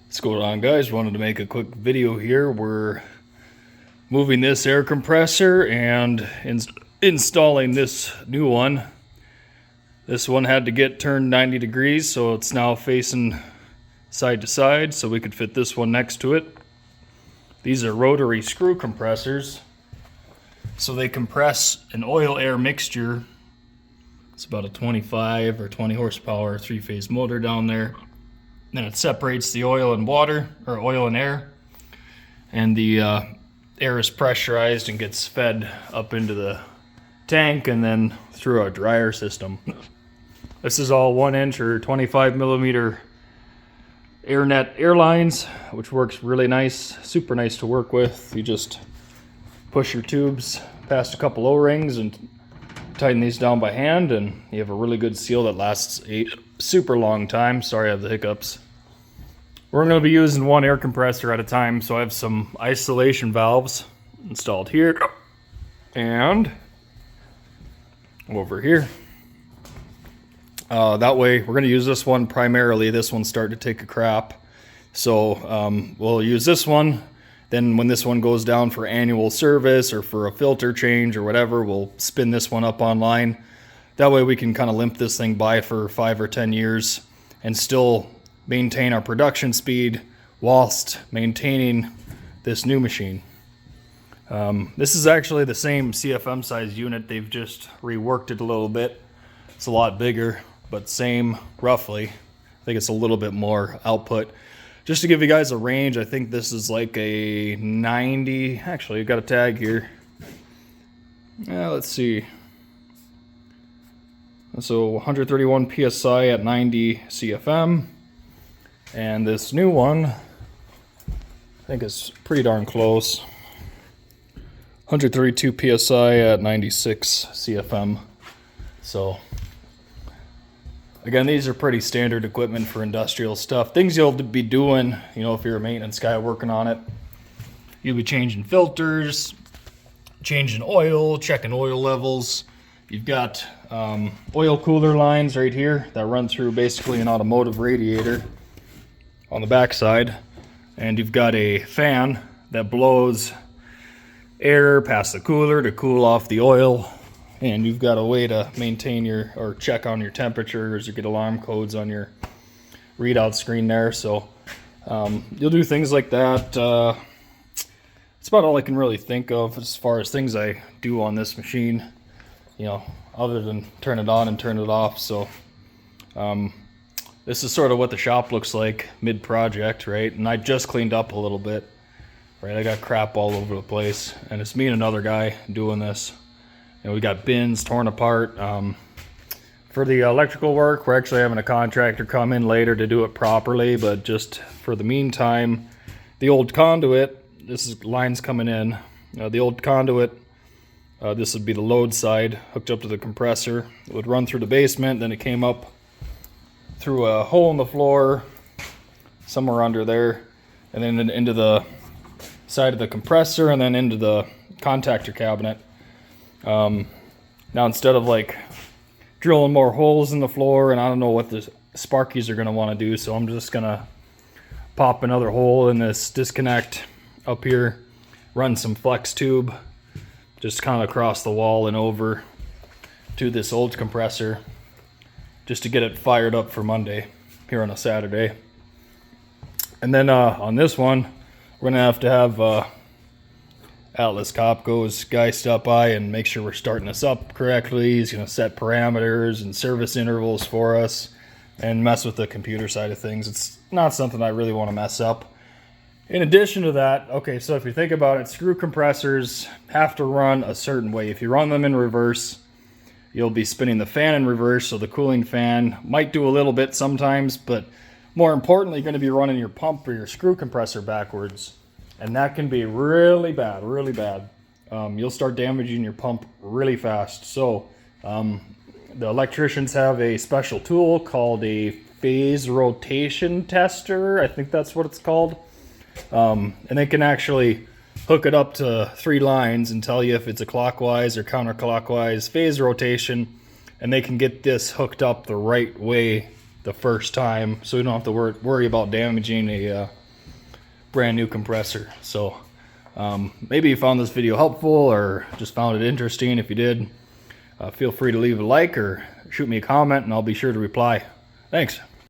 What's going on, guys? Wanted to make a quick video here. We're moving this air compressor and installing this new one. This one had to get turned 90 degrees, so it's now facing side to side so we could fit this one next to it. These are rotary screw compressors, so they compress an oil-air mixture. It's about a 25 or 20 horsepower three-phase motor down there. Then it separates the oil and water, or oil and air, and the air is pressurized and gets fed up into the tank and then through a dryer system. This is all 1-inch or 25 millimeter AirNet airlines, which works really nice, super nice to work with. You just push your tubes past a couple O-rings and tighten these down by hand, and you have a really good seal that lasts a super long time. Sorry I have the hiccups. We're going to be using one air compressor at a time, so I have some isolation valves installed here and over here. That way we're going to use this one primarily. This one's starting to take a crap, so we'll use this one. Then when this one goes down for annual service or for a filter change or whatever, we'll spin this one up online. That way we can kind of limp this thing by for 5 or 10 years and still maintain our production speed whilst maintaining this new machine. This is actually the same CFM size unit. They've just reworked it a little bit. It's a lot bigger, but same roughly. I think it's a little bit more output. Just to give you guys a range, I think this is like a 90, actually, I've got a tag here. Yeah, let's see. So 131 PSI at 90 CFM. And this new one, I think is pretty darn close. 132 PSI at 96 CFM. So, again, these are pretty standard equipment for industrial stuff. Things you'll be doing, you know, if you're a maintenance guy working on it. You'll be changing filters, changing oil, checking oil levels. You've got oil cooler lines right here that run through basically an automotive radiator on the back side. And you've got a fan that blows air past the cooler to cool off the oil. And you've got a way to maintain your, or check on your temperatures or get alarm codes on your readout screen there. So you'll do things like that. It's about all I can really think of as far as things I do on this machine, you know, other than turn it on and turn it off. So this is sort of what the shop looks like mid-project, right? And I just cleaned up a little bit, right? I got crap all over the place, and it's me and another guy doing this. And we got bins torn apart. For the electrical work, we're actually having a contractor come in later to do it properly, but just for the meantime, the old conduit, this is lines coming in. The old conduit, this would be the load side, hooked up to the compressor. It would run through the basement, then it came up through a hole in the floor, somewhere under there, and then into the side of the compressor, and then into the contactor cabinet. Now instead of like drilling more holes in the floor, and I don't know what the Sparkies are going to want to do, so I'm just going to pop another hole in this disconnect up here, run some flex tube just kind of across the wall and over to this old compressor just to get it fired up for Monday here on a Saturday. And then on this one, we're going to have Atlas Copco's guy stop by and make sure we're starting this up correctly. He's going to set parameters and service intervals for us and mess with the computer side of things. It's not something I really want to mess up. In addition to that, okay, so if you think about it, screw compressors have to run a certain way. If you run them in reverse, you'll be spinning the fan in reverse, so the cooling fan might do a little bit sometimes, but more importantly, you're going to be running your pump or your screw compressor backwards. And that can be really bad, really bad. You'll start damaging your pump really fast. So the electricians have a special tool called a phase rotation tester. I think that's what it's called. And they can actually hook it up to 3 lines and tell you if it's a clockwise or counterclockwise phase rotation. And they can get this hooked up the right way the first time, so we don't have to worry about damaging a brand new compressor. So maybe you found this video helpful or just found it interesting. If you did, feel free to leave a like or shoot me a comment and I'll be sure to reply. Thanks.